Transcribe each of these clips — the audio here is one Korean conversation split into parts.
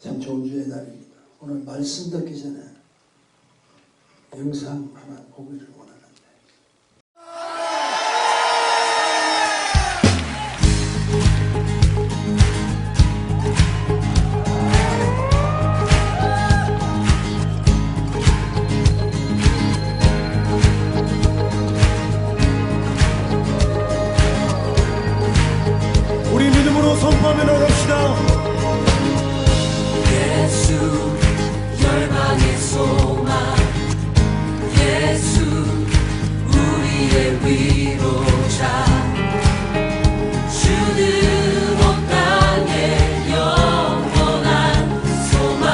참 좋은 주의 날입니다. 오늘 말씀 듣기 전에 영상 하나 보기를 원하는데, 우리 믿음으로 선포하며 나갑시다. 예수 열방의 소망, 예수 우리의 위로자, 주는 온 땅의 영원한 소망,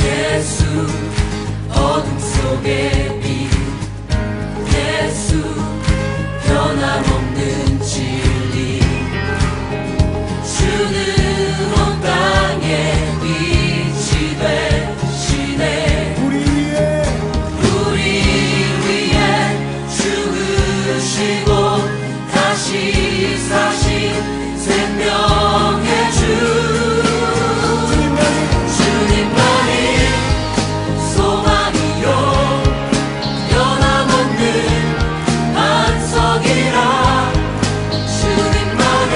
예수 어둠 속의 빛, 예수 변함없는 진리, 주는 온 땅에 빛이 되시네. 우리 위에 죽으시고 다시 사신 생명의 주, 주님만이 소망이요 변함없는 반석이라. 주님만이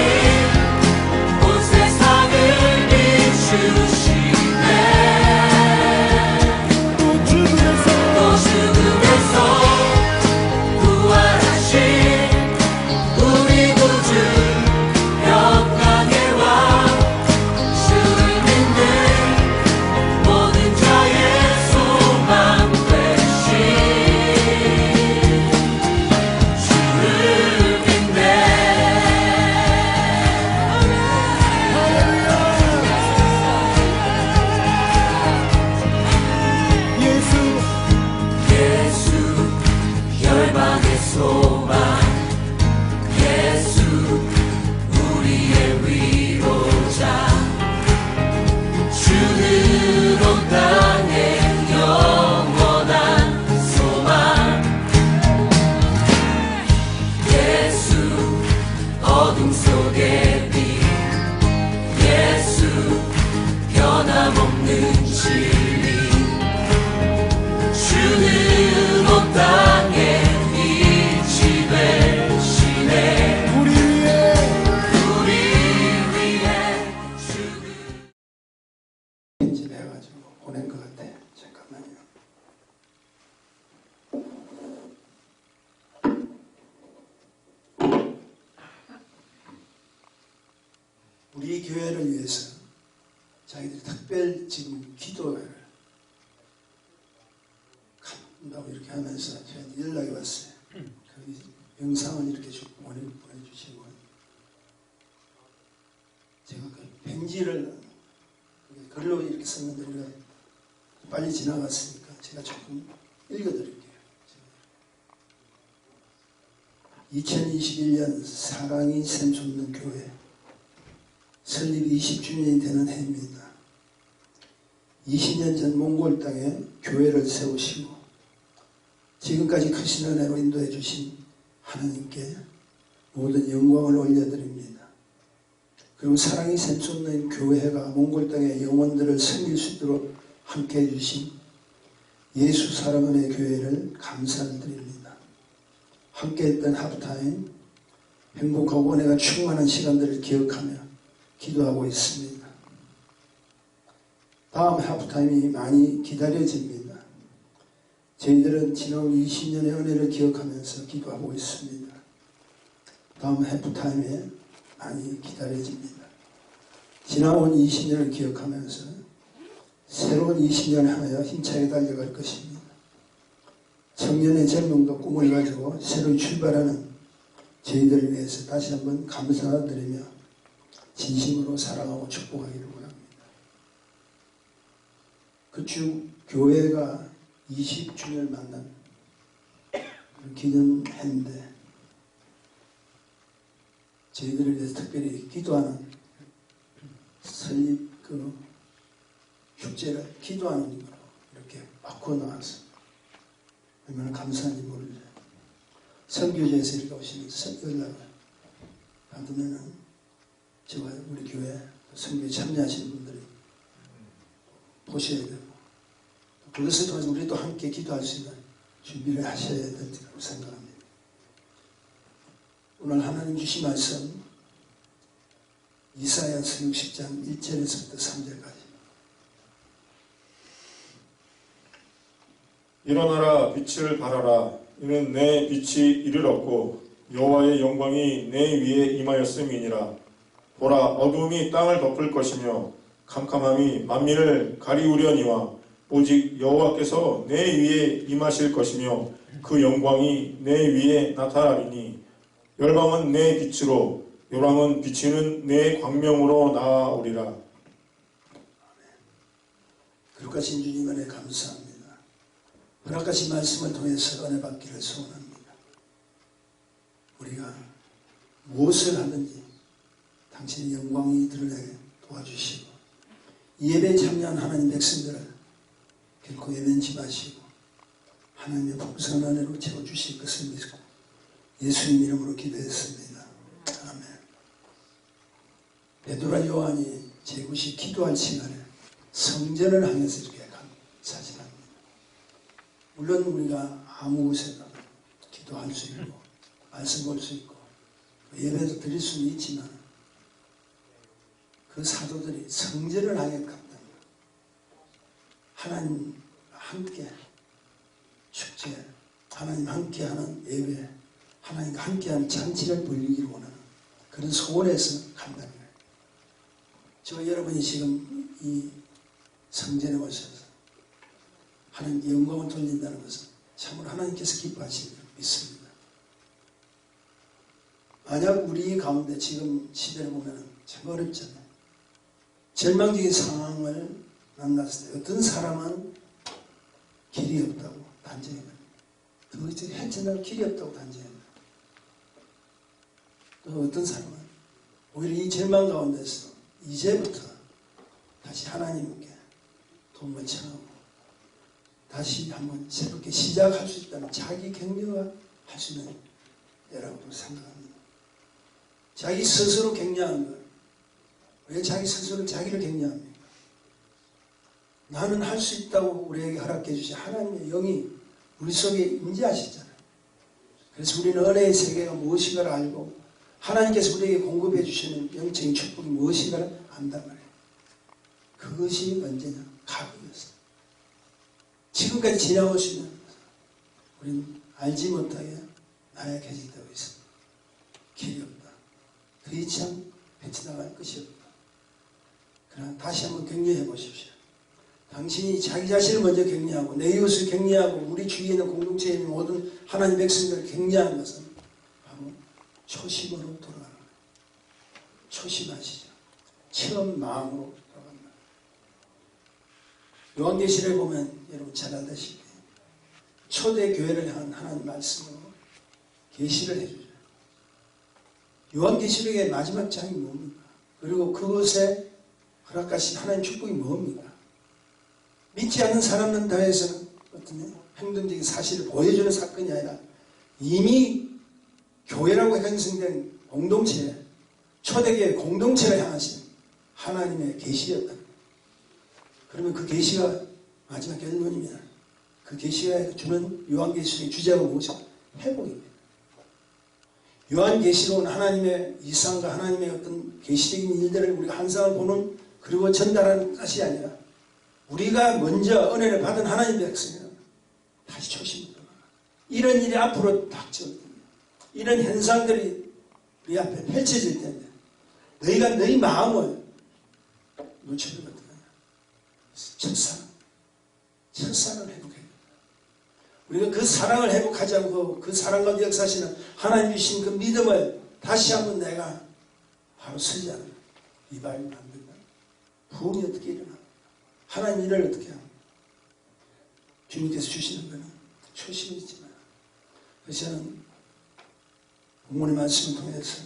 온 세상을 비추시네. 또 죽음에서 부활하신 우리 구주 평강의 왕, 주를 믿는 모든 자의 소망 되신 주를 믿네. 예수 열방의 소망, 예수 우리의 위로자, 주는 온 땅의 영원한 소망, 예수 어둠 속의 빛, 예수 변함없는 진리, 주는 온 땅에 빛이 되시네. 우리 위에 죽은 편지를 해가지고 보낸 것 같아. 잠깐만요. 우리 교회를 위해서 자기들이 특별 지금 기도를 한다고 이렇게 하면서 저한테 연락이 왔어요. 그 영상을 이렇게 쭉 보내주시고, 제가 그 편지를 글로 이렇게 썼는데 우리가 빨리 지나갔으니까 제가 조금 읽어드릴게요. 2021년 사랑이 샘솟는 교회 설립 20주년이 되는 해입니다. 20년 전 몽골 땅에 교회를 세우시고 지금까지 크신 은혜로 인도해 주신 하나님께 모든 영광을 올려드립니다. 그리고 사랑이 샘솟는 교회가 몽골 땅의 영혼들을 섬길 수 있도록 함께해 주신 예수 사랑은혜 교회를 감사를 드립니다. 함께했던 하프타임, 행복하고 은혜가 충만한 시간들을 기억하며 기도하고 있습니다. 다음 하프타임이 많이 기다려집니다. 저희들은 지난 20년의 은혜를 기억하면서 기도하고 있습니다. 다음 하프타임에 많이 기다려집니다. 지나온 20년을 기억하면서 새로운 20년을 향하여 힘차게 달려갈 것입니다. 청년의 젊음과 꿈을 가지고 새로 출발하는 저희들을 위해서 다시 한번 감사드리며 진심으로 사랑하고 축복하기를 원합니다. 그 주 교회가 20주년을 만난 기념해인데 저희들을 위해서 특별히 기도하는 설립 축제를 기도하는 일로 이렇게 바꾸어 나왔습니다. 얼마나 감사한지 모르죠. 선교제에서 이렇게 오시면서 연락을 받으면은 저와 우리 교회 선교에 참여하시는 분들이 보셔야 되고 그것을 통해서 우리 또 함께 기도할 수 있는 준비를 하셔야 된다고 생각합니다. 오늘 하나님 주신 말씀 이사야서 60장 1절에서부터 3절까지. 일어나라 빛을 발하라 이는 내 빛이 이르렀고 여호와의 영광이 내 위에 임하였음이니라. 보라 어둠이 땅을 덮을 것이며 캄캄함이 만민을 가리우려니와 오직 여호와께서 내 위에 임하실 것이며 그 영광이 내 위에 나타나리니 열방은 내 빛으로 요람은 비치는 내 광명으로 나아오리라. 그릇가신 주님 은혜 감사합니다. 허락하신 말씀을 통해서 은혜 받기를 소원합니다. 우리가 무엇을 하든지 당신의 영광이 드러나게 도와주시고 이 예배에 참여한 하나님 백성들을 결코 외면치 마시고 하나님의 풍성한 은혜로 채워주실 것을 믿고 예수님 이름으로 기도했습니다. 아멘. 베드로와 요한이 제9시 기도할 시간에 성전을 향해서 이렇게 사진합니다. 물론 우리가 아무 곳에나 기도할 수 있고 말씀 볼 수 있고 예배도 드릴 수는 있지만 그 사도들이 성전을 향해 갔다. 하나님 함께 축제, 하나님 함께하는 예배, 하나님과 함께하는 잔치를 벌리기를 원하는 그런 소원에서 간다는 거예요. 저 여러분이 지금 이 성전에 오셔서 하나님께 영광을 돌린다는 것은 참으로 하나님께서 기뻐하시는 줄 믿습니다. 만약 우리 가운데 지금 시대를 보면 참 어렵잖아요. 절망적인 상황을 만났을 때 어떤 사람은 길이 없다고 단정합니다. 더 이상 헤쳐나갈 길이 없다고 단정합니다. 또 어떤 사람은 오히려 이 절망 가운데서 이제부터 다시 하나님께 도움을 청하고 다시 한번 새롭게 시작할 수 있다는 자기 격려가 할 수 있는 때라고 생각합니다. 자기 스스로 격려하는 것. 왜 자기 스스로 자기를 격려합니까? 나는 할 수 있다고 우리에게 허락해 주신 하나님의 영이 우리 속에 임재하시잖아요. 그래서 우리는 은혜의 세계가 무엇인가를 알고 하나님께서 우리에게 공급해 주시는 영적인 축복이 무엇인가를 안단 말이에요. 그것이 언제냐? 가부였어요. 지금까지 지나오시면 우리는 알지 못하게 나약해지고 있습니다. 길이 없다. 더 이상 헤쳐나갈 것이 없다. 그러나 다시 한번 격려해 보십시오. 당신이 자기 자신을 먼저 격려하고 내 이웃을 격려하고 우리 주위에 있는 공동체에 있는 모든 하나님 백성들을 격려하는 것은 바로 초심으로 돌아가는 거예요. 초심하시죠. 처음 마음으로 돌아간다. 요한계시를 보면 여러분 잘 알다시피 초대교회를 향한 하나님 말씀으로 계시를 해주죠. 요한계시록의 마지막 장이 뭡니까? 그리고 그것에 허락하신 하나님 축복이 뭡니까? 믿지 않는 사람들 더해서는 어떤 행동적인 사실을 보여주는 사건이 아니라 이미 교회라고 형성된 공동체, 초대교회 공동체를 향하신 하나님의 계시였다. 그러면 그 계시가 마지막 결론이면 그 계시가 주는 요한계시록의 주제가 무엇이냐? 회복입니다. 요한계시록은 하나님의 이상과 하나님의 어떤 계시적인 일들을 우리가 항상 보는 그리고 전달하는 것이 아니라 우리가 먼저 은혜를 받은 하나님의 백성은 다시 초심으로 이런 일이 앞으로 닥쳐올 텐데 이런 현상들이 우리 앞에 펼쳐질 텐데 너희가 너희 마음을 놓치면 어떡하냐? 첫사랑을 회복해야 된다. 우리가 그 사랑을 회복하지 않고 그 사랑 가운데 역사하시는 하나님 주신 그 믿음을 다시 한번 내가 바로 서지 않으면 이 말이 안 된다. 부흥이 어떻게 일어나? 하나님 일을 어떻게 합니까? 주님께서 주시는 것은 초심이 있지만 그래서 저는 부모님 말씀을 통해서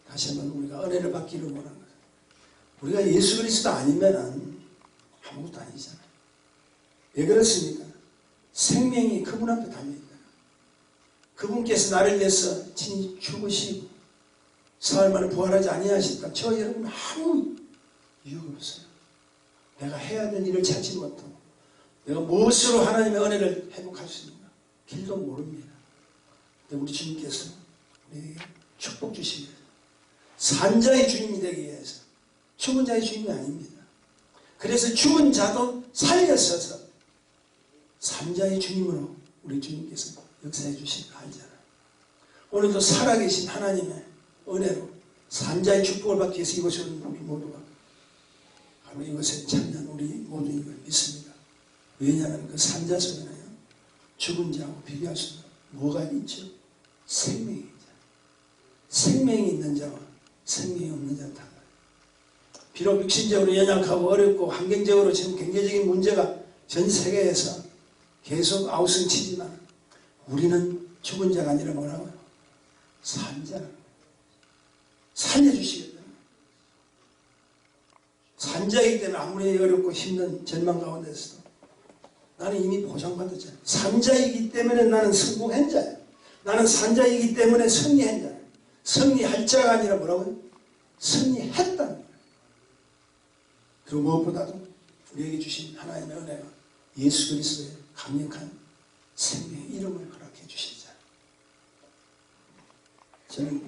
다시 한번 우리가 은혜를 받기를 원하는 거예요. 우리가 예수 그리스도 아니면 아무것도 아니잖아요. 왜 그렇습니까? 생명이 그분 앞에 달려있다. 그분께서 나를 위해서 친히 죽으시고 사흘 만에 부활하지 아니하신다. 저 여러분 아무 이유가 없어요. 내가 해야 될 일을 찾지 못하고 내가 무엇으로 하나님의 은혜를 회복할 수 있는가 길도 모릅니다. 근데 우리 주님께서 우리에게 축복 주시기 위해서 산자의 주님이 되기 위해서 죽은 자의 주님이 아닙니다. 그래서 죽은 자도 살렸어서 산자의 주님으로 우리 주님께서 역사해 주신 거 알잖아요. 오늘도 살아계신 하나님의 은혜로 산자의 축복을 받기 위해서 이곳에 오는 우리 모두가 바로 이것에 참여한 우리 모두인 걸 믿습니다. 왜냐하면 그 산자 속에는요 죽은 자하고 비교할 수 없는 뭐가 있죠? 생명이 있죠. 생명이 있는 자와 생명이 없는 자는 달라요. 비록 육신적으로 연약하고 어렵고 환경적으로 지금 경제적인 문제가 전 세계에서 계속 아우성치지만 우리는 죽은 자가 아니라 뭐라고요? 산자라고 살려주시겠다. 산자이기 때문에 아무리 어렵고 힘든 절망 가운데서도 나는 이미 보장받았잖아요. 산자이기 때문에 나는 성공한 자예요. 나는 산자이기 때문에 승리한 자예요. 승리할 자가 아니라 뭐라고요? 승리했다는 거예요. 그리고 무엇보다도 우리에게 주신 하나님의 은혜가 예수 그리스도의 강력한 생명의 이름을 허락해 주신 자. 저는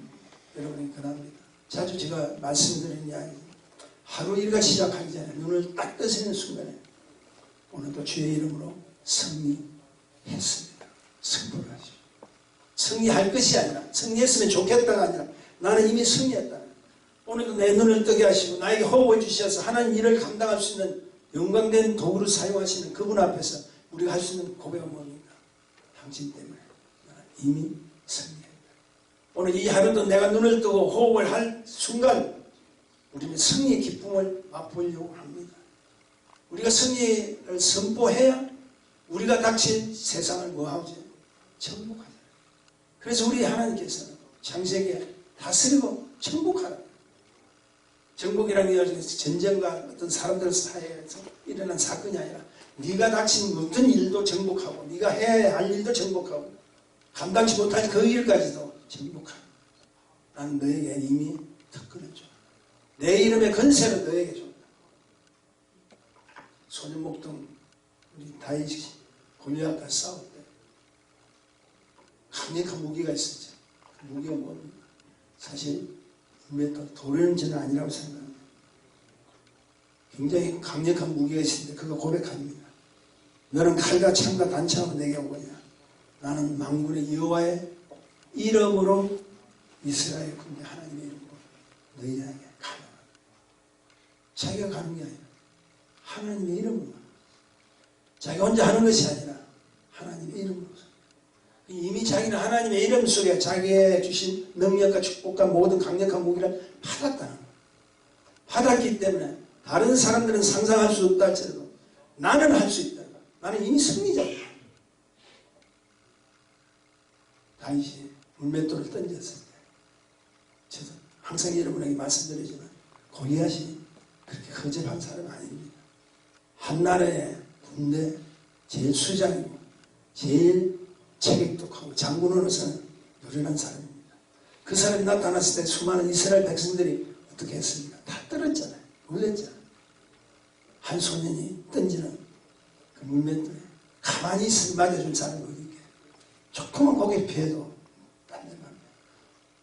여러분이 권합니다. 자주 제가 말씀드리는 이야기 하루 일과 시작하기 전에 눈을 딱 뜨시는 순간에 오늘도 주의 이름으로 승리했습니다. 승부를 하십시오. 승리할 것이 아니라 승리했으면 좋겠다가 아니라 나는 이미 승리했다. 오늘도 내 눈을 뜨게 하시고 나에게 호흡해 주셔서 하나님 일을 감당할 수 있는 영광된 도구를 사용하시는 그분 앞에서 우리가 할 수 있는 고백은 뭡니까? 당신 때문에 나는 이미 승리했다. 오늘 이 하루도 내가 눈을 뜨고 호흡을 할 순간 우리는 승리의 기쁨을 맛보려고 합니다. 우리가 승리를 선포해야 우리가 닥친 세상을 뭐하죠? 정복하자. 그래서 우리 하나님께서는 창세기에 다스리고 정복하라. 정복이라는 게 전쟁과 어떤 사람들 사이에서 일어난 사건이 아니라 네가 닥친 어떤 일도 정복하고 네가 해야 할 일도 정복하고 감당치 못할 그 일까지도 정복하라. 나는 너에게 이미 특권을 줘. 내 이름의 건세를 너에게 줘. 소년목동 우리 다윗이 골리앗과 싸울 때 강력한 무기가 있었죠. 그 무기가 뭡니까? 사실 돌에는 저는 아니라고 생각합니다. 굉장히 강력한 무기가 있는데 그거 고백합니다. 너는 칼과 창과 단창으로 내게 오거냐. 나는 만군의 여호와의 이름으로 이스라엘 군대 하나님의 이름으로 너희에게 가라. 자기가 가는 게 아니라 하나님의 이름으로 자기가 혼자 하는 것이 아니라 하나님의 이름으로서 이미 자기는 하나님의 이름 속에 자기의 주신 능력과 축복과 모든 강력한 무기를 받았다는 거예요. 받았기 때문에 다른 사람들은 상상할 수 없다 할지라도 나는 할 수 있다. 나는 이미 승리자다. 다윗이 물맷돌을 던졌을 때 저도 항상 여러분에게 말씀드리지만 골리앗이 그렇게 허접한 사람은 아닙니다. 한나라의 군대 제일 수장이고 제일 체격독하고 장군으로서는 노련한 사람입니다. 그 사람이 나타났을 때 수많은 이스라엘 백성들이 어떻게 했습니까? 다 떨었잖아요. 놀랬잖아요. 한 소년이 던지는 그 물맷돌에 가만히 있으면 맞아준 사람이 어디 있게. 조금만 고개 피해도 딴데만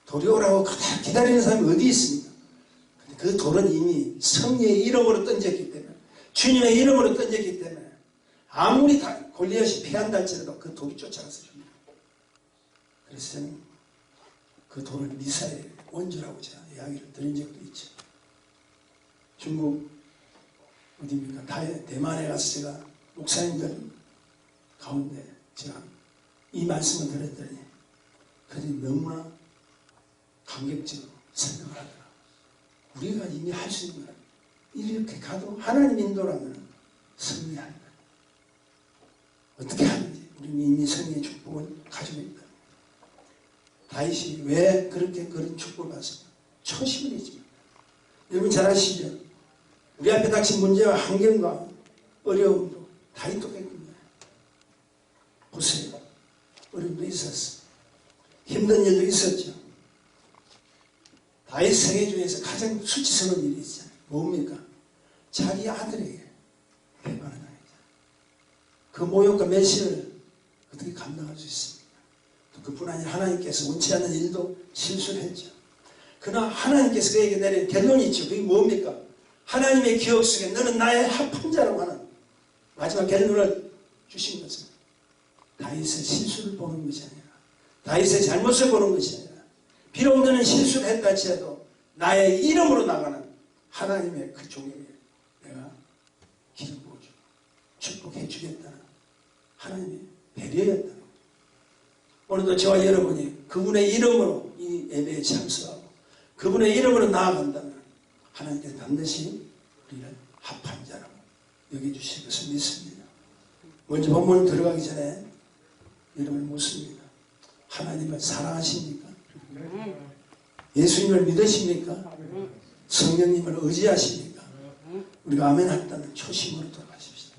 돌이 오라고 그다 기다리는 사람이 어디 있습니까? 근데 그 돌은 이미 성령의 이름으로 던졌기 때문에 주님의 이름으로 던졌기 때문에 아무리 골리앗이 피한다 할지라도 그 돌이 쫓아가서 줍니다. 그래서 저는 그 돌을 미사일 원주라고 제가 이야기를 드린 적도 있죠. 중국 어디입니까? 대만에 가서 제가 목사님들 가운데 제가 이 말씀을 드렸더니 그들이 너무나 감격적으로 생각을 하더라고요. 우리가 이미 할 수 있는 거예요. 이렇게 가도 하나님 인도라면 승리하는 거예요. 어떻게 하는지 우리는 이미 승리의 축복을 가지고 있다. 다윗이 왜 그런 축복을 받습니까? 초심을 잊지 마. 여러분 잘 아시죠? 우리 앞에 닥친 문제와 환경과 어려움도 다윗 똑같습니다. 보세요. 어려움도 있었어. 힘든 일도 있었죠. 다윗 생애 중에서 가장 수치스러운 일이 있잖아요. 뭡니까? 자기 아들에게 배반을 당했잖아요. 그 모욕과 멸시를 어떻게 감당할 수 있습니까? 또 그뿐 아니라 하나님께서 원치 않는 일도 실수를 했죠. 그러나 하나님께서 그에게 내린 결론이 있죠. 그게 뭡니까? 하나님의 기억 속에 너는 나의 합한 자라고 하는 마지막 결론을 주신 것은 다윗의 실수를 보는 것이 아니라, 다윗의 잘못을 보는 것이 아니라, 비록 너는 실수를 했다 할지라도 나의 이름으로 나가는 하나님의 그 종에게 내가 기름 부어주고 축복해 주겠다는 하나님의 배려였다는 거죠. 오늘도 저와 여러분이 그분의 이름으로 이 예배에 참석하고 그분의 이름으로 나아간다면 하나님께서 반드시 우리를 합한 자라고 여겨주실 것을 믿습니다. 먼저 본문 들어가기 전에 여러분 묻습니다. 하나님을 사랑하십니까? 예수님을 믿으십니까? 성령님을 의지하십니까? 우리가 아멘 했다면 초심으로 돌아가십시다.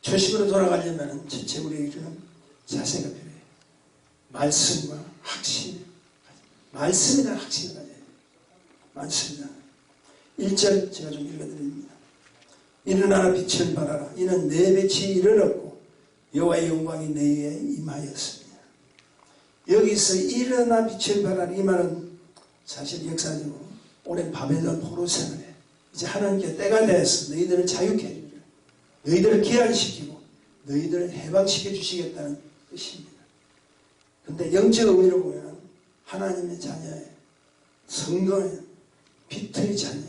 초심으로 돌아가려면 첫째 우리에게 이런 자세가 필요해요. 말씀과 확신, 말씀에 대한 확신을 가져야 돼요. 말씀에 대한 1절 제가 좀 읽어드립니다. 일어나라 빛을 발하라. 이는 내 빛이 이르렀고 여호와의 영광이 내 위에 임하였습니다. 여기서 일어나 빛을 발하라 이 말은 사실 역사적으로 오랜 바벨론 포로 생활에 이제 하나님께 때가 되어서 너희들을 자유케 해주려, 너희들을 기한시키고 너희들을 해방시켜 주시겠다는 뜻입니다. 그런데 영적 의미로 보면 하나님의 자녀의 성도의 빛의 자녀,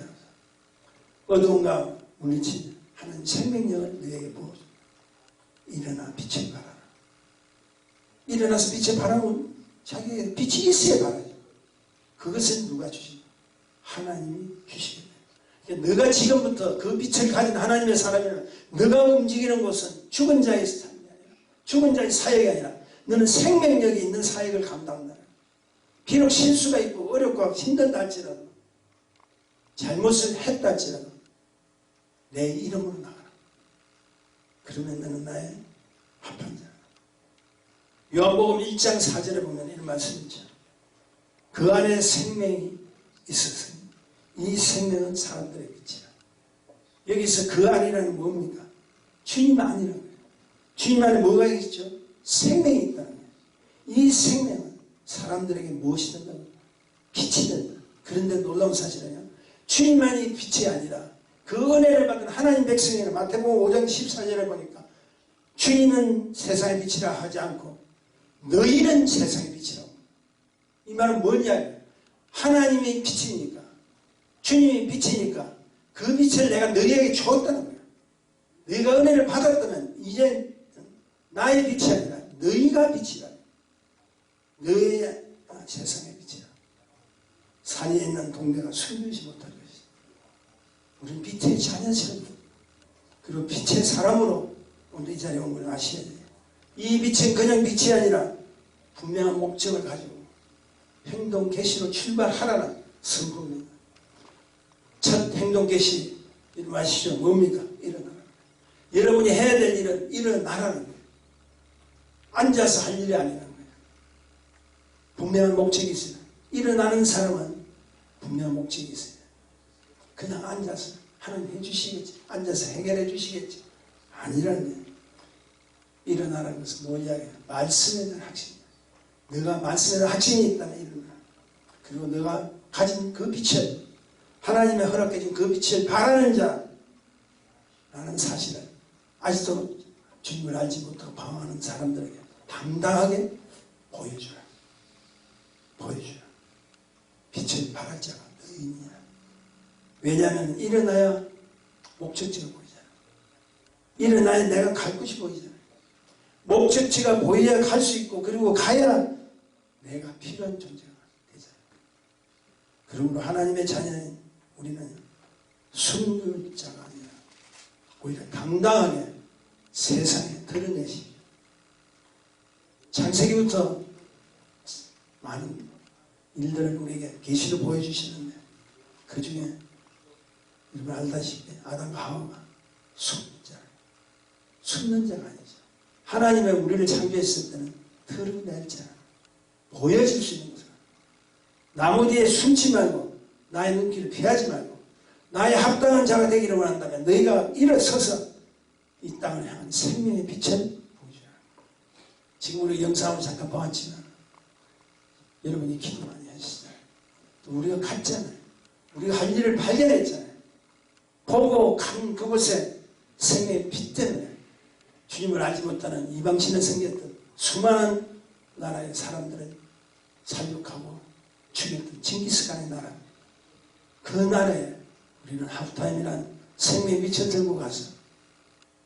어두운 가운데 물리치는 하나님 생명력을 너희에게 부어줘. 일어나 빛을 발하라. 일어나서 빛을 발하면 자기에게 빛이 있어야 발하죠. 그것은 누가 주십니까? 하나님이 주시겠네요. 그러니까 너가 지금부터 그 빛을 가진 하나님의 사람이라 너가 움직이는 곳은 죽은 자의 삶이 아니라, 죽은 자의 사역이 아니라 너는 생명력이 있는 사역을 감당한다. 비록 실수가 있고 어렵고 힘들다 할지라도, 잘못을 했다 할지라도 내 이름으로 나가라. 그러면 너는 나의 합한 자. 요한복음 1장 4절에 보면 이런 말씀이 있죠. 그 안에 생명이 있었으니 이 생명은 사람들의 빛이라. 여기서 그 안이라는 뭡니까? 주님 안이라는 거예요. 주님 안에 뭐가 있죠? 생명이 있다는 거예요. 이 생명은 사람들에게 무엇이 된다고? 빛이 된다. 그런데 놀라운 사실은요, 주님만이 빛이 아니라 그 은혜를 받은 하나님 백성에는 마태복음 5장 14절에 보니까 주님은 세상의 빛이라 하지 않고 너희는 세상의 빛이라고. 이 말은 뭐냐? 하나님이 빛이니까, 주님이 빛이니까 그 빛을 내가 너희에게 줬다는 거야. 너희가 은혜를 받았다면 이제 나의 빛이 아니라 너희가 빛이라. 너희의 세상의 빛이라. 산에 있는 동네가 숨기지 못할 것이다. 우리는 빛의 자녀처럼, 그리고 빛의 사람으로 오늘 이 자리에 온 걸 아셔야 돼요. 이 빛은 그냥 빛이 아니라 분명한 목적을 가지고 행동 개시로 출발하라는 선포입니다. 첫 행동 개시 이름 아시죠? 뭡니까? 일어나라. 여러분이 해야 될 일은 일어나라는 거예요. 앉아서 할 일이 아니라는 거예요. 분명한 목적이 있어요. 일어나는 사람은 분명한 목적이 있어요. 그냥 앉아서 하나님 해주시겠지, 앉아서 해결해 주시겠지, 아니라는 거예요. 일어나라는 것은 뭐냐? 말씀에 대한 확신이야. 너가 말씀에 대한 확신이 있다면 일어나. 그리고 너가 가진 그 빛을, 하나님의 허락해준 그 빛을 바라는 자라는 사실을 아직도 주님을 알지 못하고 방황하는 사람들에게 당당하게 보여주라. 보여주라. 빛을 바랄 자가 너희니라. 왜냐하면 일어나야 목적지가 보이잖아. 일어나야 내가 갈 곳이 보이잖아. 목적지가 보여야 갈 수 있고, 그리고 가야 내가 필요한 존재가 되잖아. 그러므로 하나님의 자녀인 우리는 숨길 자가 아니라 오히려 당당하게 세상에 드러내시. 창세기부터 많은 일들을 우리에게 계시로 보여주시는데, 그 중에 여러분 알다시피 아담과 하와가 숨는 자가, 숨는 자가 아니죠. 하나님의 우리를 창조했을 때는 드러낼 자, 보여질 수 있는 것을 나무 뒤에 숨지 말고 나의 눈길을 피하지 말고 나의 합당한 자가 되기를 원한다면 너희가 일어서서 이 땅을 향한 생명의 빛을 보여주라. 지금 우리 영상을 잠깐 보았지만 여러분이 기도 많이 하시잖아요. 또 우리가 갔잖아요. 우리가 할 일을 발견했잖아요. 보고 간 그곳에 생명의 빛 때문에 주님을 알지 못하는 이방신에 생겼던 수많은 나라의 사람들을 살육하고 죽였던 징기스칸의 나라, 그 나라에 우리는 하프타임이란 생명의 빛을 들고 가서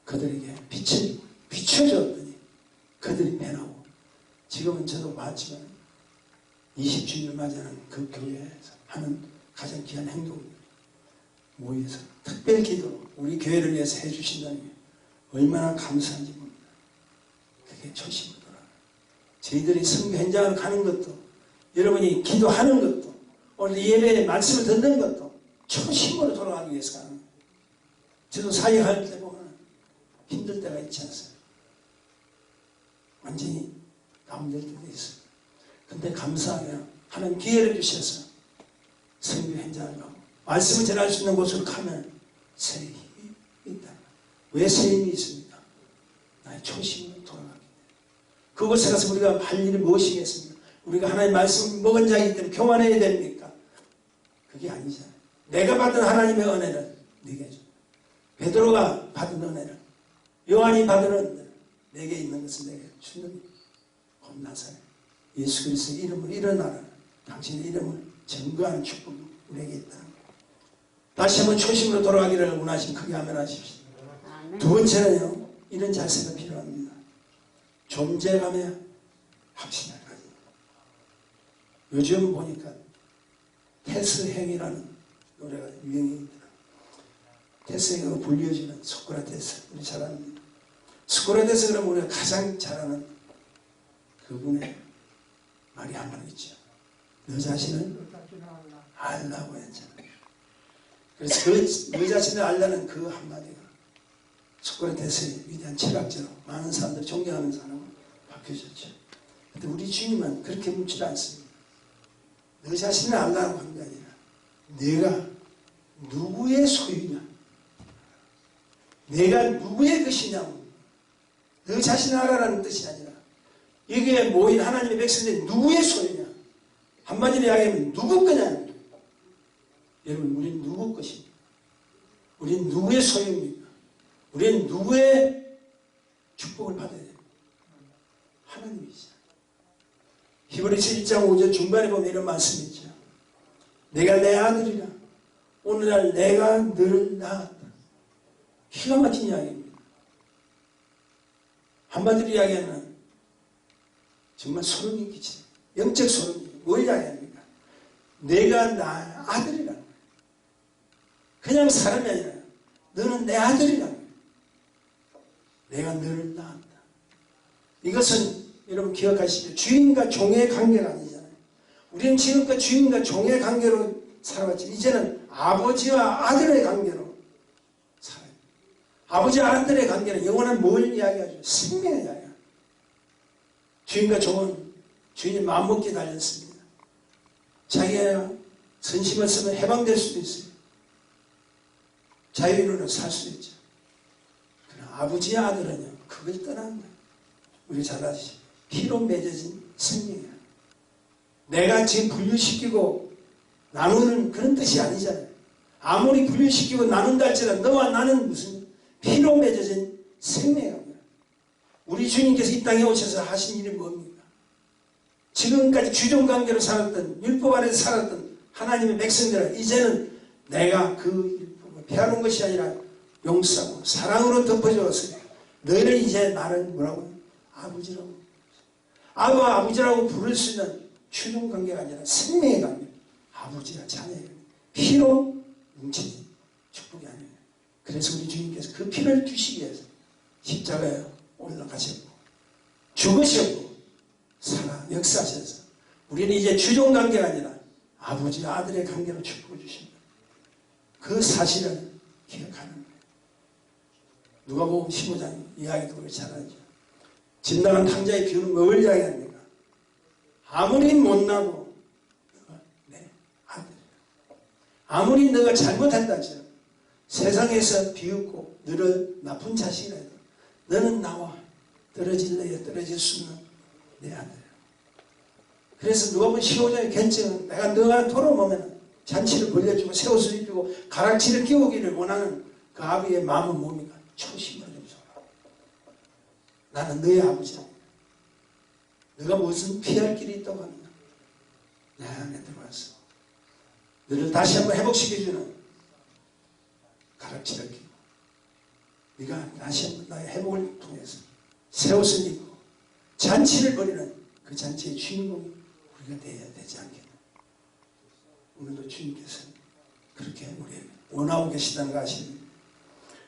그들에게 빛을 비춰줬더니 그들이 변하고, 지금은 저도 봤지만 20주년을 맞이하는 그 교회에서 하는 가장 귀한 행동들 모여서 특별 기도로 우리 교회를 위해서 해주신다는 게 얼마나 감사한지 봅니다. 그게 초심으로 돌아가요. 저희들이 선교 현장을 가는 것도, 여러분이 기도하는 것도, 오늘 예배의 말씀을 듣는 것도 초심으로 돌아가기 위해서 가는 거예요. 저도 사역할 때 보면 힘들 때가 있지 않습니까? 완전히 다운될 때도 있어요. 근데 감사하게 하나님 기회를 주셔서 선교 현장을 가고 말씀을 전할 수 있는 곳으로 가면 새 힘이 있다. 왜 새 힘이 있습니까? 나의 초심으로 돌아가기 때문에. 그곳에 가서 우리가 할 일이 무엇이겠습니까? 우리가 하나님의 말씀을 먹은 자이기 때문에 교만해야 됩니까? 그게 아니잖아요. 내가 받은 하나님의 은혜를 네게 줘. 베드로가 받은 은혜를, 요한이 받은 은혜를 내게 있는 것을 내게 주는 나사렛 예수 그리스도의 이름으로 일어나라. 당신의 이름을 증거하는 축복이 우리에게 있다. 다시 한번 초심으로 돌아가기를 원하시면 크게 아멘하십시오. 두 번째는요, 이런 자세가 필요합니다. 존재감의 확신을 가지고. 요즘 보니까 테스행이라는 노래가 유행입니다. 테스행으로 불리워지는 소크라테스, 우리 잘 압니다. 소크라테스 그러면 우리가 가장 잘 아는 그분의 말이 한 번 있죠. 너 자신을 알라고 했잖아요. 그래서 너 자신을 알라는 그 한마디가 소크라테스의 위대한 철학자로 많은 사람들이 존경하는 사람으로 바뀌어졌죠. 근데 우리 주님은 그렇게 묻지 않습니다. 너 자신을 알라고 한 게 아니라 내가 누구의 소유냐, 내가 누구의 것이냐고, 너 자신을 알아라는 뜻이 아니라 여기에 모인 하나님의 백성들이 누구의 소유냐, 한마디로 이야기하면 누구 거냐. 여러분, 우리는 누구 것입니까? 우리는 누구의 소유입니까? 우리는 누구의 축복을 받아야 됩니까? 하나님이죠. 히브리서 1장 5절 중반에 보면 이런 말씀이 있죠. 내가 내 아들이라 오늘날 내가 너를 낳았다. 기가 막힌 이야기입니다. 한마디로 이야기하면 정말 소름이 끼치죠. 영적 소름이. 뭘 이야기합니까? 내가 나의 아들이라는 거예요. 그냥 사람이 아니라 너는 내 아들이라는 거예요. 내가 너를 낳았다. 이것은 여러분 기억하시죠? 주인과 종의 관계가 아니잖아요. 우리는 지금까지 주인과 종의 관계로 살아왔지, 이제는 아버지와 아들의 관계로 살아요. 아버지와 아들의 관계는 영원한 뭘 이야기하죠? 생명을 이야기해요. 주인과 종은 주인이 마음먹기에 달렸습니다. 자기가 선심을 쓰면 해방될 수도 있어요. 자유인으로 살 수도 있죠. 그러나 아버지와 아들은요, 그걸 떠난 거예요. 우리 잘 아시죠? 피로 맺어진 생명이야. 내가 지금 분류시키고 나누는 그런 뜻이 아니잖아요. 아무리 분류시키고 나눈다 할지라도 너와 나는 무슨 피로 맺어진 생명이야. 우리 주님께서 이 땅에 오셔서 하신 일이 뭡니까? 지금까지 주종관계로 살았던, 율법 아래서 살았던 하나님의 백성들은 이제는 내가 그 율법을 폐하는 것이 아니라 용서하고 사랑으로 덮어주었으니 너희는 이제 나를 뭐라고? 아버지라고. 아버지라고 부를 수 있는 주종관계가 아니라 생명의 관계. 아버지와 자녀의 관계. 피로 뭉쳐진 축복이 아니에요. 그래서 우리 주님께서 그 피를 주시기 위해서 십자가에 올라가셨고 죽으셨고 살아 역사하셔서 우리는 이제 주종관계가 아니라 아버지와 아들의 관계로 축복을 주십니다. 그 사실을 기억하는 거예요. 누가복음 15장 이야기도 우리 잘 알죠. 진나간 탕자의 비유는 뭘 이야기합니까? 아무리 못나고 아무리 너가 잘못한다 할지라도 세상에서 비웃고 너를 나쁜 자식이라 해도 너는 나와 떨어질래야 떨어질 수 있는 내 아들이야. 그래서 누가 보면 15장의 결정은 내가 너가 돌아오면 잔치를 벌려주고 새 옷을 입히고 가락지를 끼우기를 원하는 그 아버지의 마음은 뭡니까? 초심을 좀 줘라. 나는 너의 아버지야. 너가 무슨 피할 길이 있다고 합니다. 내 안에 들어와서 너를 다시 한번 회복시켜주는 가락지를 끼고 네가 다시 한번 나의 회복을 통해서 새 옷을 입고 잔치를 벌이는 그 잔치의 주인공이 우리가 되어야 되지 않겠나. 오늘도 주님께서 그렇게 우리에게 원하고 계시다는 거 아십니까?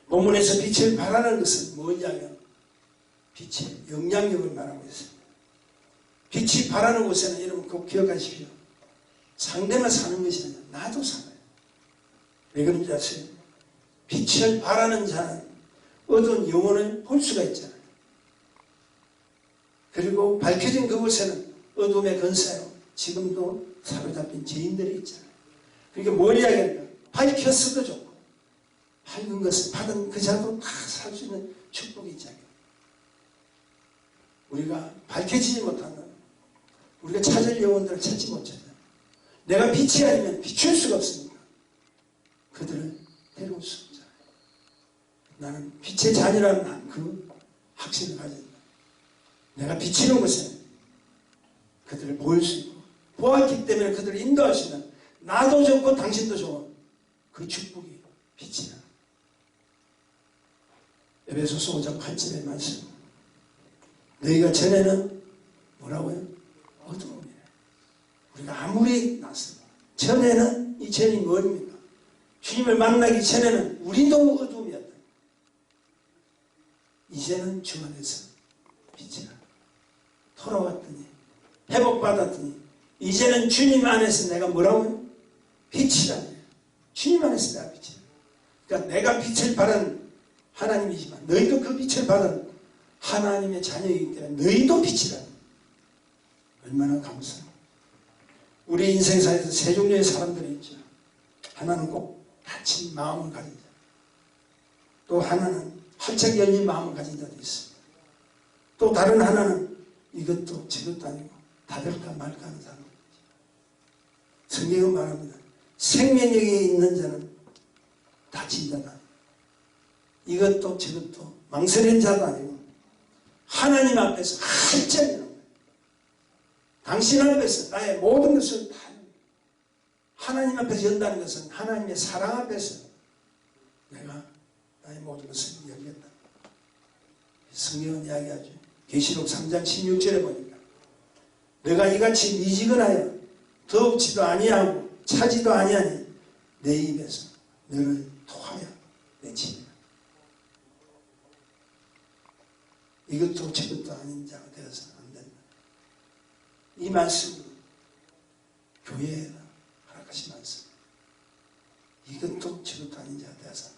본문에서 빛을 발하는 것은 뭐냐면 빛의 영향력을 말하고 있습니다. 빛이 발하는 곳에는 여러분 꼭 기억하십시오. 상대만 사는 것이 아니라 나도 살아요. 왜 그런지 아세요? 빛을 발하는 자는 어두운 영혼을 볼 수가 있잖아요. 그리고 밝혀진 그곳에는 어둠의 근사요 지금도 사로잡힌 죄인들이 있잖아요. 그러니까 뭘 이야기할까? 밝혔어도 좋고 밝은 것을 받은 그 자도 다 살 수 있는 축복이 있잖아요. 우리가 밝혀지지 못하면 우리가 찾을 영혼들을 찾지 못하잖아요. 내가 빛이 아니면 비출 수가 없습니다. 그들을 데려올 수 없잖아요. 나는 빛의 자녀라는 그 확신을 가진다. 내가 비치는 곳에 그들을 보일 수 있고 보았기 때문에 그들을 인도할 수 있는 나도 좋고 당신도 좋은 그 축복이 빛이라. 에베소서 5장 8절의 말씀. 너희가 전에는 뭐라고요? 어두움이래. 우리가 아무리 낯설어 전에는 이 전이 뭡니까? 주님을 만나기 전에는 우리도 어두움이었다. 이제는 주 안에서 빛이라. 돌아왔더니 회복받았더니 이제는 주님 안에서 내가 뭐라고요? 빛이라네. 주님 안에서 내가 빛이라. 그러니까 내가 빛을 발한 하나님이지만 너희도 그 빛을 받은 하나님의 자녀이기 때문에 너희도 빛이라. 얼마나 감사해요. 우리 인생사에서 세 종류의 사람들이 있죠. 하나는 꼭 닫힌 마음을 가진 자, 또 하나는 활짝 열린 마음을 가진 자도 있습니다. 또 다른 하나는 이것도 저것도 아니고 닫을까 말까 하는 사람이 있죠. 성경은 말합니다. 생명력이 있는 자는 닫힌 자다. 이것도 저것도 망설인 자도 아니고 하나님 앞에서 활짝 여는 거예요. 당신 앞에서 나의 모든 것을 다 하나님 앞에서 연다는 것은 하나님의 사랑 앞에서 내가 나의 모든 것을 열겠다. 성경은 이야기하죠. 계시록 3장 16절에 보니까 내가 이같이 미지근하여 더욱지도 아니하고 차지도 아니하니 내 입에서 너를 토하여 내치리라. 이것도 저것도 아닌 자가 되어서는 안 된다. 이 말씀은 교회에 허락하신 말씀. 이것도 저것도 아닌 자가 되어서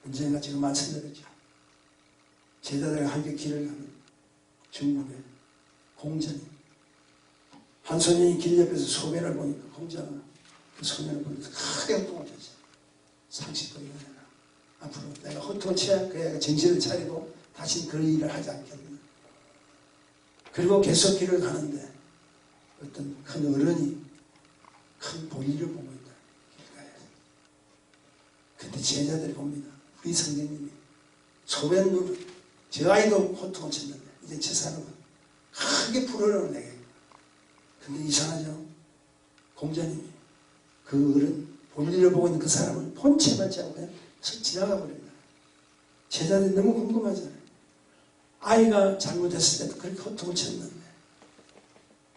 언젠가 제가 말씀드렸죠. 제자들과 함께 길을 가는 중국의 공자님. 한 소년이 길 옆에서 소변을 보니까 공자가 그 소년을 보면서 크게 호통을 쳤어요. 상식도 일어나라. 앞으로 내가 호통을 쳐야 그 애가 정신을 차리고 다시 그런 일을 하지 않겠나. 그리고 계속 길을 가는데 어떤 큰 어른이 큰 볼일을 보고 있다. 길가에서. 그때 제자들이 봅니다. 우리 선생님이 소변 눈을 저 아이도 호통을 쳤는데 이제 저 사람은 크게 불어넣은 내게. 근데 이상하죠. 공자님이 그 어른 볼일을 보고 있는 그 사람을 본체받지 않고 그냥 지나가 버립니다. 제자들이 너무 궁금하잖아요. 아이가 잘못했을 때도 그렇게 호통을 쳤는데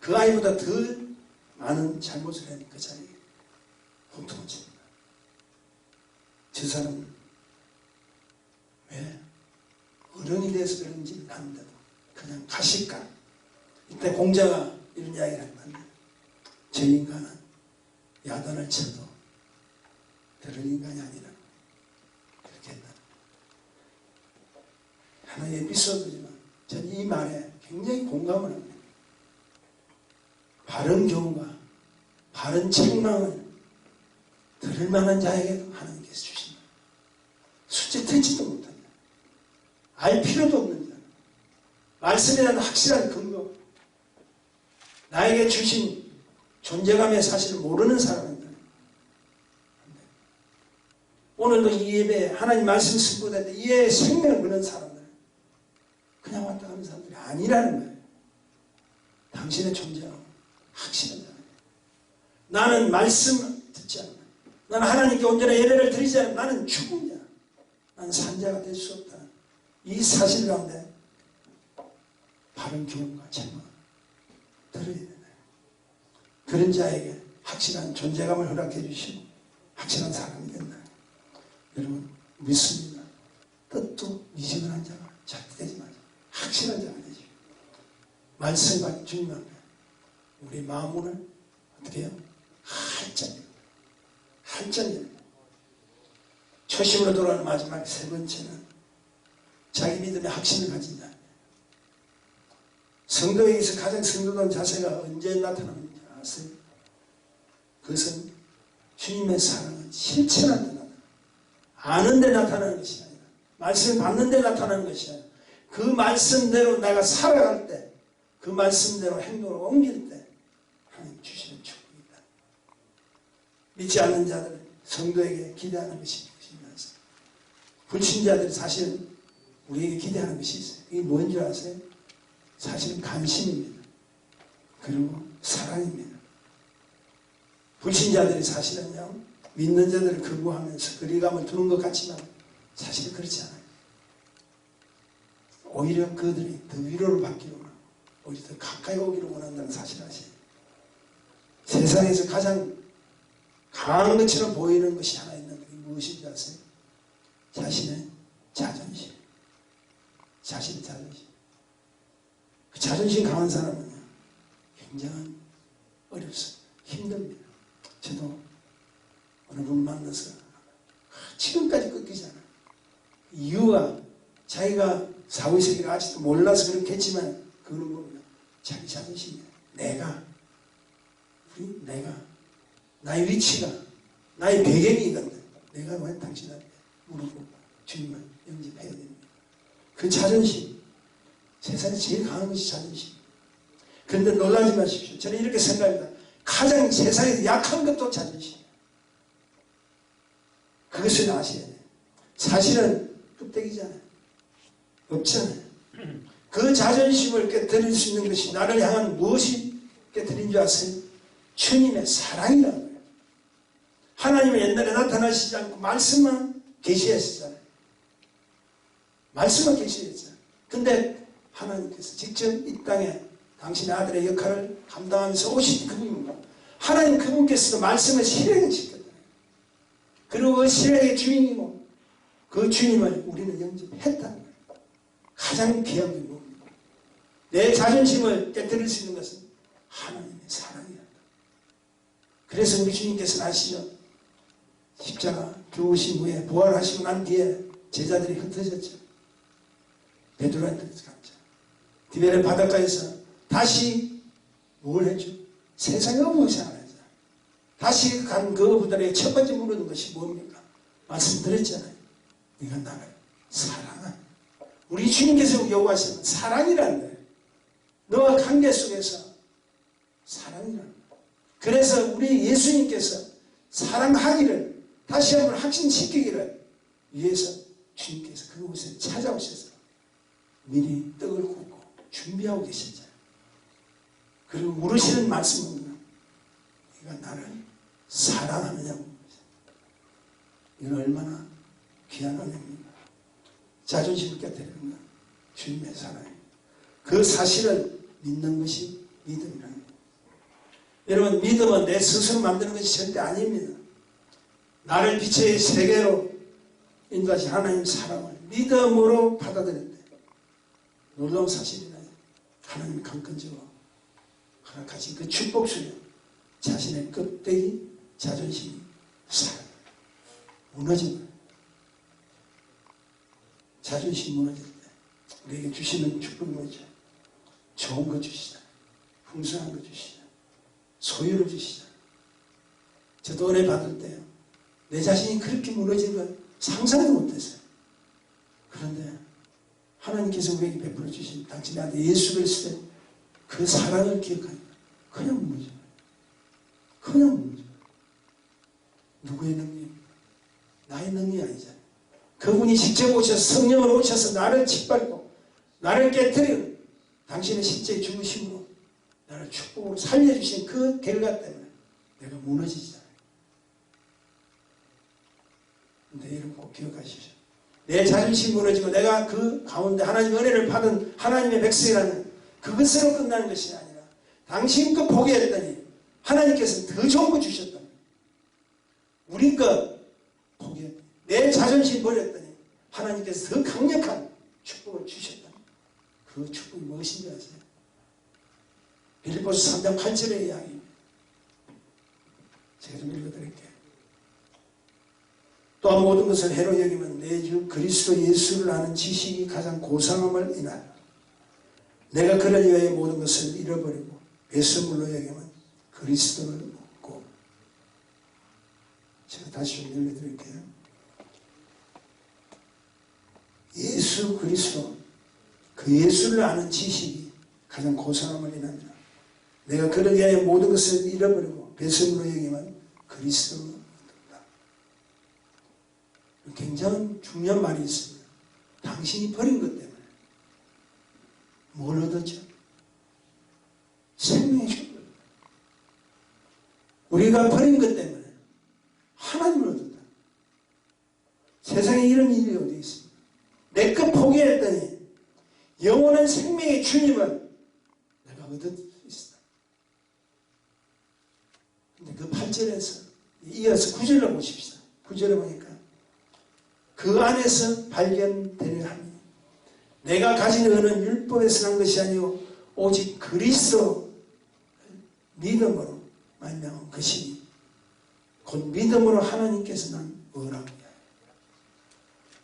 그 아이보다 더 많은 잘못을 한 그 자리에 호통을 칩니다. 저 사람은 왜 어른이 돼서 그런지 아는데도 그냥 가식가. 이때 공자가 이런 이야기를 했는데 저 인간은 야단을 쳐도 들을 인간이 아니라 그렇게 했다. 하나의 에피소드지만 저는 이 말에 굉장히 공감을 합니다. 바른 교훈과 바른 책망을 그럴 만한 자에게도 하나님께서 주신다. 숫자 듣지도 못한다. 알 필요도 없는 자. 말씀에 대한 확실한 근거. 나에게 주신 존재감의 사실을 모르는 사람입니다. 오늘도 이 예배에 하나님 말씀 승부될 때 이에 생명을 거는 사람들, 그냥 왔다 가는 사람들이 아니라는 거예요. 당신의 존재감 확실한 자예요. 나는 말씀 듣지 않아. 나는 하나님께 온전한 예배를 드리지 않아. 나는 죽은 자. 나는 산자가 될 수 없다. 이 사실 가운데 바른 교훈과 제목 들어야 되나요? 그런 자에게 확실한 존재감을 허락해 주시고 확실한 사람이 된다. 여러분 믿습니다. 뜻도 미지근한 자가 절대 되지 마세요. 확실한 자가 되죠. 말씀과 주님 앞에 우리 마음을 어떻게 해요? 할전입니다. 초심으로 돌아오는 마지막 세 번째는 자기 믿음의 확신을 가진 자. 성도에게서 가장 성도다운 자세가 언제 나타납니까? 아세요? 그것은 주님의 사랑은 실천할 때 나타납니다. 아는 데 나타나는 것이 아니라 말씀을 받는 데 나타나는 것이 아니라 그 말씀대로 내가 살아갈 때 그 말씀대로 행동을 옮길 때 하나님 주시는 축복이다. 믿지 않는 자들은 성도에게 기대하는 것이 무엇이면서 불신자들이 사실은 우리에게 기대하는 것이 있어요. 이게 뭔지 아세요? 사실은 관심입니다. 그리고 사랑입니다. 불신자들이 사실은요, 믿는 자들을 거부하면서 거리감을 두는 것 같지만 사실은 그렇지 않아요. 오히려 그들이 더 위로를 받기로 원하고 오히려 더 가까이 오기를 원한다는 사실을 아세요. 세상에서 가장 강한 것처럼 보이는 것이 하나 있는데 그게 무엇인지 아세요? 자신의 자존심. 자신의 자존심. 그 자존심 강한 사람은요, 굉장히 어렵습니다. 힘듭니다. 저도 어느 분 만나서 지금까지 끊기지 않아요. 이유가 자기가 사후세계를 아직도 몰라서 그렇겠지만 그거는 뭡니까? 자기 자존심이에요. 내가 나의 위치가 나의 배경이 이건데 내가 왜 당신 앞에 무릎 꿇고 주님을 영접해야 됩니까? 그 자존심, 세상에 제일 강한 것이 자존심. 그런데 놀라지 마십시오. 저는 이렇게 생각합니다. 가장 세상에서 약한 것도 자존심이에요. 그것을 아셔야 돼요. 사실은 껍데기잖아요. 없잖아요. 그 자존심을 깨뜨릴 수 있는 것이 나를 향한 무엇이 깨뜨린 줄 아세요? 주님의 사랑이라는 거예요. 하나님은 옛날에 나타나시지 않고 말씀만 계시했었잖아요. 말씀만 계시했잖아요. 근데 하나님께서 직접 이 땅에 당신의 아들의 역할을 감당하면서 오신 그분입니다. 하나님 그분께서도 말씀을 실행을 시켰잖아요. 그리고 그 실행의 주인이고 그 주님을 우리는 영접했다는 거예요. 가장 귀한 게 뭡니까? 내 자존심을 깨뜨릴 수 있는 것은 하나님의 사랑이다. 그래서 우리 주님께서는 아시죠? 십자가 죽으신 후에 부활하시고 난 뒤에 제자들이 흩어졌죠. 베드로한테 갔죠. 디베레 바닷가에서 다시 뭘 했죠? 세상의 어부를 생활했죠. 다시 간 그 어부들에게 첫 번째 물은 것이 뭡니까? 말씀드렸잖아요. 네가 나를 사랑하니. 우리 주님께서 요구하시는 사랑이라는 거예요. 너와 관계 속에서 사랑이라는 거예요. 그래서 우리 예수님께서 사랑하기를 다시 한번 확신시키기를 위해서 주님께서 그곳에 찾아오셔서 미리 떡을 굽고 준비하고 계셨잖아요. 그리고 물으시는 말씀은 네가 나를 사랑하느냐고. 이건 얼마나 귀한 은혜입니다. 자존심을 깨뜨리는 건 주님의 사랑이에요. 그 사실을 믿는 것이 믿음이라는 거예요. 여러분, 믿음은 내 스스로 만드는 것이 절대 아닙니다. 나를 빛의 세계로 인도하신 하나님 사랑을 믿음으로 받아들일 때 놀라운 사실이나요. 하나님이 강건적으로 허락하신 그 축복 속에 자신의 껍데기, 자존심이 사랑 무너집니다. 자존심이 무너질 때 우리에게 주시는 축복이 뭐죠? 좋은 거 주시잖아요. 풍성한 거 주시잖아요. 소유를 주시잖아요. 저도 은혜 받을 때요, 내 자신이 그렇게 무너진 걸 상상도 못했어요. 그런데 하나님께서 우리에게 베풀어 주신 당신의 아들 예수 그리스도의 그 사랑을 기억하니까 그냥 무너져요. 그냥 무너져요. 누구의 능력? 나의 능력이 아니잖아요. 그분이 직접 오셔서 성령을 오셔서 나를 짓밟고 나를 깨뜨리는 당신의 실제 죽으심으로 나를 축복으로 살려주신 그 결과 때문에 내가 무너지잖아요. 근데 이런 꼭 기억하십시오. 내 자존심이 무너지고 내가 그 가운데 하나님의 은혜를 받은 하나님의 백성이라는 그것으로 끝나는 것이 아니라 당신 것 포기했더니 하나님께서 더 좋은 거 주셨다. 우리 것 포기했더니 내 자존심 버렸더니 하나님께서 더 강력한 축복을 주셨다. 그 축복이 무엇인지 아세요? 빌립보서 3장 8절의 이야기입니다. 제가 좀 읽어드릴게요. 또한 모든 것을 해로 여기면 내 주 그리스도 예수를 아는 지식이 가장 고상함을 인하여 내가 그를 위하여 모든 것을 잃어버리고 배설물로 여기면 그리스도를 얻고. 제가 다시 좀 읽어드릴게요. 예수 그리스도 그 예수를 아는 지식이 가장 고상함을 인하여 내가 그를 위하여 모든 것을 잃어버리고 배설물로 여기면 그리스도를 얻는다. 굉장히 중요한 말이 있습니다. 당신이 버린 것 때문에 뭘 얻었죠? 생명의 축복. 우리가 버린 것 때문에 하나님을 얻었다. 세상에 이런 일이 어디 있습니까? 내 것 포기했더니 영원한 생명의 주님을 내가 얻을 수 있다. 근데 그 8절에서 이어서 9절을 보십시다. 9절에 보니까 그 안에서 발견되려 하니 내가 가진 은은 율법에서 난 것이 아니오 오직 그리스도 믿음으로 말미암은 것이니 곧 믿음으로 하나님께서 난 의랍니다.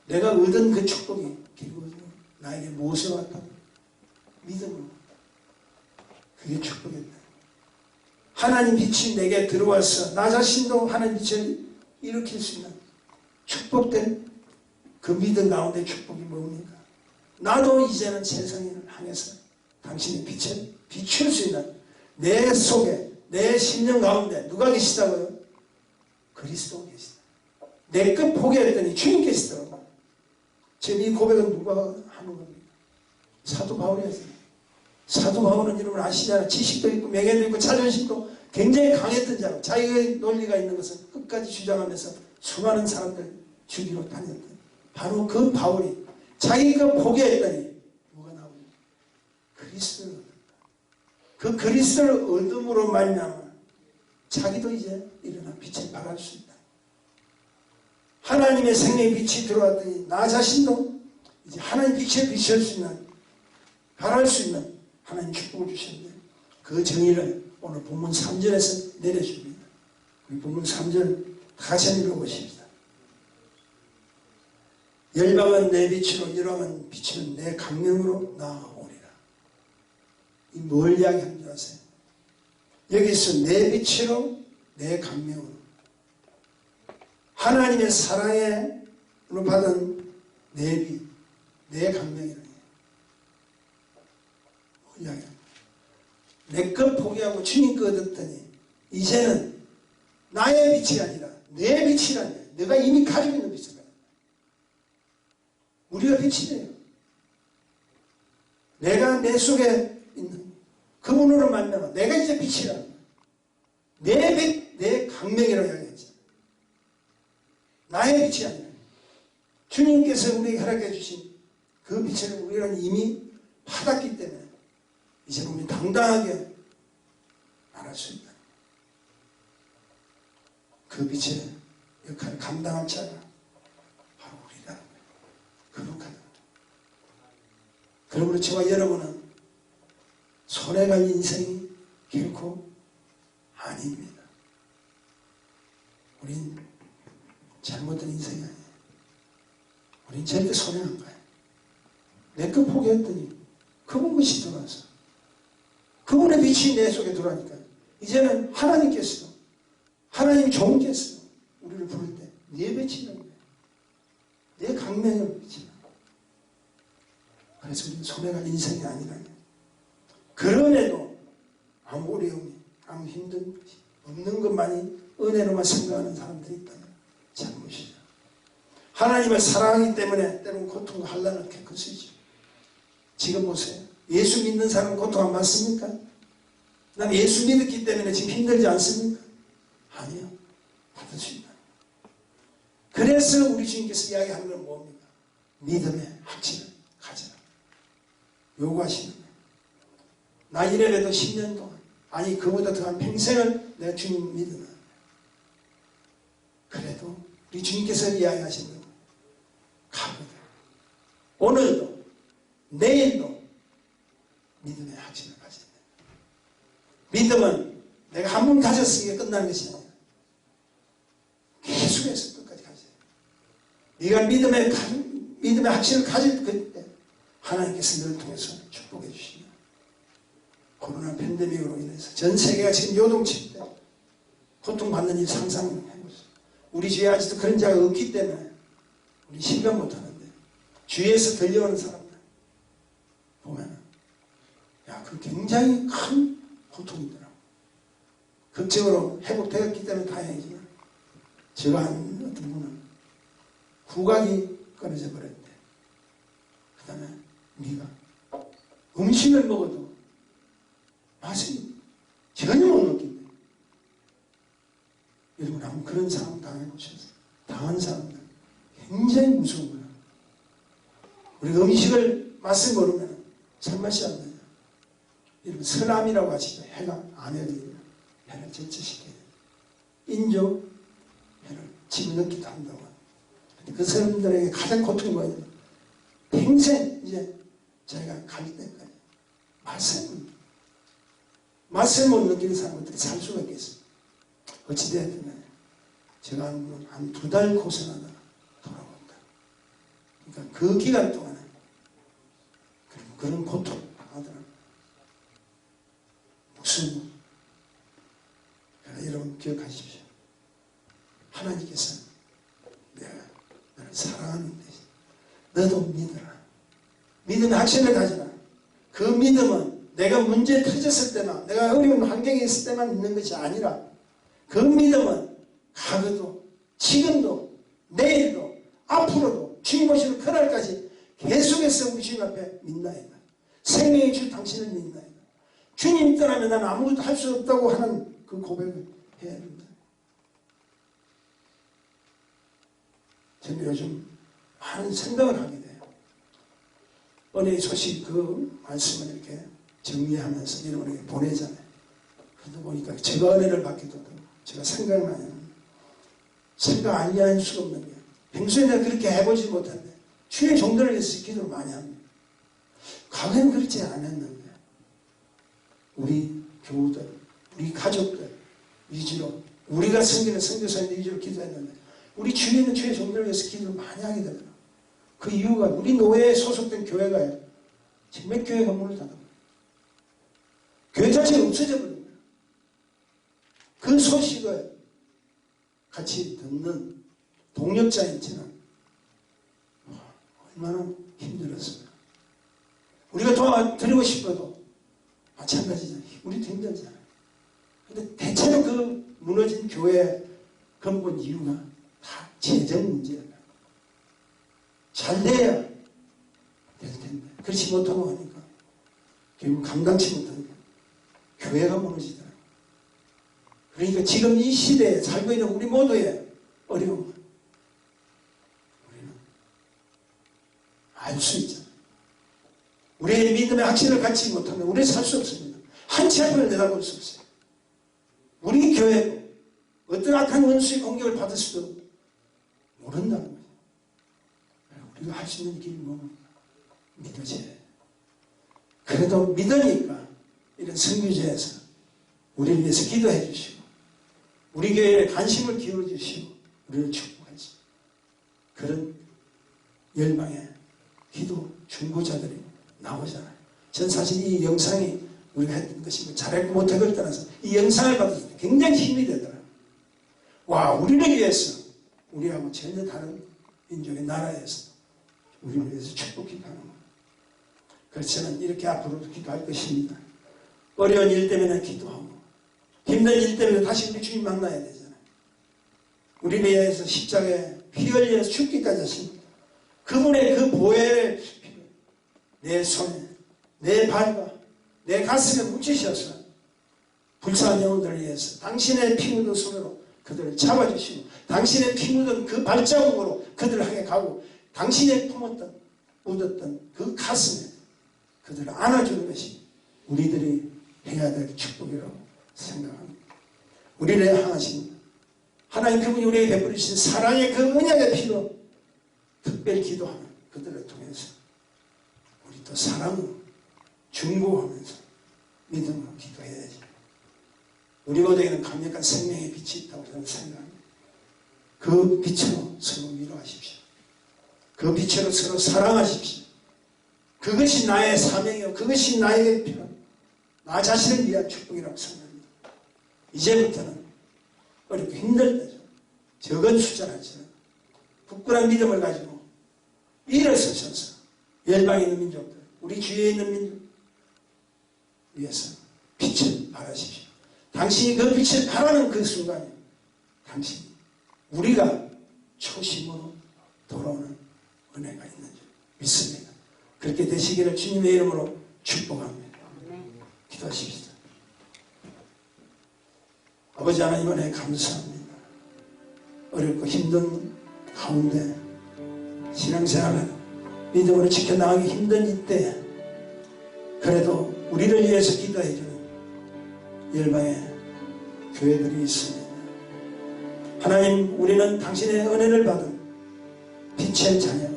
내가 얻은 그 축복이 결국 나에게 무엇을 왔다고? 믿음으로. 그게 축복이었다. 하나님 빛이 내게 들어와서 나 자신도 하나님 빛을 일으킬 수 있는 축복된 그 믿음 가운데 축복이 뭡니까? 나도 이제는 세상을 향해서 당신의 빛을 비출 수 있는 내 속에 내 심령 가운데 누가 계시다고요? 그리스도가 계시다. 내 것 포기했더니 주님 계시더라고요. 지금 이 고백은 누가 하는 겁니까? 사도 바울이 했어요. 사도 바울은 여러분 아시잖아요. 지식도 있고 명예도 있고 자존심도 굉장히 강했던 자로 자기의 논리가 있는 것을 끝까지 주장하면서 수많은 사람들 죽이러 다녔던 바로 그 바울이 자기가 포기했더니 뭐가 나옵니까? 그리스도를 얻었다. 그 그리스도를 얻음으로 말미암아 자기도 이제 일어나 빛을 발할 수 있다. 하나님의 생명의 빛이 들어왔더니 나 자신도 이제 하나님 빛을 비출 수 있는 발할 수 있는 하나님 축복을 주셨는데 그 정의를 오늘 본문 3절에서 내려줍니다. 우리 본문 3절 다시 한번 읽어보십시다. 열방은 내 빛으로 열방은 빛은 내 강명으로 나아오리라. 이 뭘 이야기하는 줄 아세요? 여기서 내 빛으로 내 강명으로 하나님의 사랑으로 받은 내 빛, 내 강명이라는 거예요. 뭘 이야기합니까? 내 것 포기하고 주님 것 얻었더니 이제는 나의 빛이 아니라 내 빛이라는 거예요. 내가 이미 가지고 있는 빛을 가요. 우리가 빛이 돼요. 내가 내 속에 있는 그분으로 만나면 내가 이제 빛이라는 거예요. 내 빛, 내 강명이라고 이야기했죠. 나의 빛이 아니라 주님께서 우리에게 허락해 주신 그 빛을 우리는 이미 받았기 때문에 이제 우리 당당하게 말할 수 있다. 그 빛의 역할을 감당할 자가 바로 우리다. 거룩하다. 그러므로 저와 여러분은 손해갈 인생이 결코 아닙니다. 우린 잘못된 인생이 아니에요. 우린 절대 손해한 거예요. 내 것 포기했더니 그분 것이 들어와서 그분의 빛이 내 속에 들어가니까 이제는 하나님께서 하나님 종께서 우리를 부를 때 내뱉치는 거예요. 내 강명을 비치는 거예요. 그래서 우리는 손해갈 인생이 아니라요. 그럼에도 아무 어려움이, 아무 힘든 것이 없는 것만이 은혜로만 생각하는 사람들이 있다면 잘못이죠. 하나님을 사랑하기 때문에 때로는 고통과 환난을 겪으시죠. 지금 보세요. 예수 믿는 사람은 고통 안 받습니까? 난 예수 믿었기 때문에 지금 힘들지 않습니까? 아니요. 받을 수 있다. 그래서 우리 주님께서 이야기하는 건 뭡니까? 믿음의 확신을 가져라. 요구하시는 거예요. 나 이래봬도 10년 동안, 아니 그보다 더한 평생을 내가 주님 믿으나 그래도 우리 주님께서 이야기하시는 거예요. 가거든. 오늘도 내일도 믿음의 확신을 가져야 돼. 믿음은 내가 한 번 가졌으니까 끝나는 것이 아니라 계속해서 끝까지 가져야 돼. 네가 믿음의 확신을 가질 그때 하나님께서 너를 통해서 축복해 주시며 코로나 팬데믹으로 인해서 전 세계가 지금 요동칠 때 고통받는 일 상상해보세요. 우리 주위에 아직도 그런 자가 없기 때문에 우리 실감 못하는데 주위에서 들려오는 사람들 보면 그 굉장히 큰 고통이더라고. 극적으로 회복되었기 때문에 다행이지만 제가 아는 어떤 분은 후각이 끊어져 버렸는데 그 다음에 미가 음식을 먹어도 맛이 전혀 못 느낀대. 여러분 한번 그런 상황 당해보셨어요? 당한 사람들 굉장히 무서운 거야. 우리가 음식을 맛을 모르면 손맛이 안 나요. 여러분 설암이라고 하시죠. 해가 안에는 해를 절제시켜야 돼요. 인조 해를 집어넣기도 한다고 합니다. 그 사람들에게 가장 고통이 뭐냐면 평생 이제 자기가 갈 때까지 맛을 못 느끼는 사람은 어떻게 살 수가 있겠습니까? 어찌되었든 제가 한 2달 고생하다가 돌아온다. 그러니까 그 기간 동안에 그런 고통 하더라고요. 무슨 여러분 기억하십시오. 하나님께서 내가 너를 사랑하는데 너도 믿어라. 믿음의 확신을 가져라. 그 믿음은 내가 문제 터졌을 때나 내가 어려운 환경에 있을 때만 있는 것이 아니라 그 믿음은 과거도 지금도 내일도 앞으로도 주님 오시는 그날까지 계속해서 우리 주님 앞에 믿나이다. 생명의 주 당신을 믿나이다. 주님 떠나면 나는 아무것도 할 수 없다고 하는 그 고백을 해야 됩니다. 저는 요즘 많은 생각을 하게 돼요. 은혜의 소식 그 말씀을 이렇게 정리하면서 여러분에게 보내잖아요. 그러다 보니까 제가 은혜를 받기도 하고 제가 생각을 많이 합니다. 생각 아니할 수가 없는 게 평소에 내가 그렇게 해보지 못했는데 주의 종들을 위해서 기도를 많이 합니다. 과거에는 그렇지 않았는데 우리 교우들, 우리 가족들 위주로 우리가 섬기는 선교사님들 위주로 기도했는데 우리 주위에 있는 주의 종들을 위해서 기도를 많이 하게 되더라고요. 그 이유가 우리 노예에 소속된 교회가요. 지금 몇 교회가 문을 닫아버려요. 교회 자체가 없어져 버립니다. 그 소식을 같이 듣는 동역자인 저는 얼마나 힘들었어요. 우리가 도와드리고 싶어도 마찬가지잖아요. 우리도 힘들잖아요. 근데 대체로 그 무너진 교회의 근본 이유가 다 재정 문제예요. 잘 돼야 될 텐데 그렇지 못하고 하니까 결국 감당치 못하니까 교회가 무너지더라고요. 그러니까 지금 이 시대에 살고 있는 우리 모두의 어려움은 우리는 알 수 있잖아요. 우리의 믿음의 확신을 갖지 못하면 우리는 살 수 없습니다. 한 치 앞을 내다볼 수 없어요. 우리 교회도 어떤 악한 원수의 공격을 받을 수도 모른다는 거예요. 우리가 할 수 있는 길이 뭡니까? 믿어져야 해요. 그래도 믿으니까 이런 선교제에서 우리를 위해서 기도해 주시고 우리 교회에 관심을 기울여 주시고 우리를 축복하지. 그런 열망의 기도 중보자들이 나오잖아요. 전 사실 이 영상이 우리가 했던 것이 뭐 잘했고 못했고를 떠나서 이 영상을 받을 때 굉장히 힘이 되더라고요. 와, 우리를 위해서 우리하고 전혀 다른 민족의 나라에서 우리를 위해서 축복 기도하는 거예요. 그래서 저는 이렇게 앞으로도 기도할 것입니다. 어려운 일 때문에 기도하고 힘든 일 때문에 다시 우리 주님 만나야 되잖아요. 우리를 위해서 십자가에 피 흘려서 죽기까지 하십니다. 그분의 그 보혈을 내 손에 내 발과 내 가슴에 묻히셔서 불쌍한 영혼들을 위해서 당신의 피 묻은 손으로 그들을 잡아주시고 당신의 피 묻은 그 발자국으로 그들을 향해 가고 당신의 품었던 묻었던 그 가슴에 그들을 안아주는 것이 우리들이 해야 될 축복이라고 생각합니다. 우리를 향하신 하나님 그분이 우리에게 베풀으신 사랑의 그 언약의 피로 특별히 기도하는 그들을 통해서 우리 또 사랑으로 중보하면서 믿음으로 기도해야지. 우리 모두에게는 강력한 생명의 빛이 있다고 저는 생각합니다. 그 빛으로 서로 위로하십시오. 그 빛으로 서로 사랑하십시오. 그것이 나의 사명이요 그것이 나에게 필요한 나 자신을 위한 축복이라고 생각합니다. 이제부터는 어렵고 힘들 때죠. 적은 숫자라지만 굳건한 믿음을 가지고 일어서셔서 열방에 있는 민족들, 우리 주위에 있는 민족 위해서 빛을 발하십시오. 당신이 그 빛을 발하는 그 순간에 당신이 우리가 초심으로 돌아오는 은혜가 있는 줄 믿습니다. 그렇게 되시기를 주님의 이름으로 축복합니다. 기도하십시다. 아버지 하나님 은혜 감사합니다. 어렵고 힘든 가운데 신앙생활을 믿음으로 지켜나가기 힘든 이때 그래도 우리를 위해서 기도해주는 열방의 교회들이 있습니다. 하나님 우리는 당신의 은혜를 받은 빛의 자녀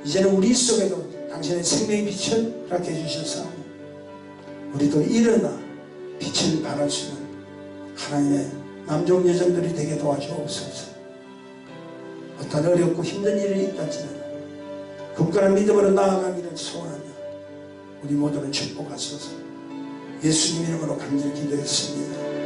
이제는 우리 속에도 당신의 생명의 빛을 허락해 주셔서 우리도 일어나 빛을 발할 수 있는 하나님의 남종 여종들이 되게 도와주옵소서. 어떤 어렵고 힘든 일이 있다지만 굳건한 믿음으로 나아가기를 소원하며 우리 모두를 축복하소서. 예수님 이름으로 간절히 기도했습니다.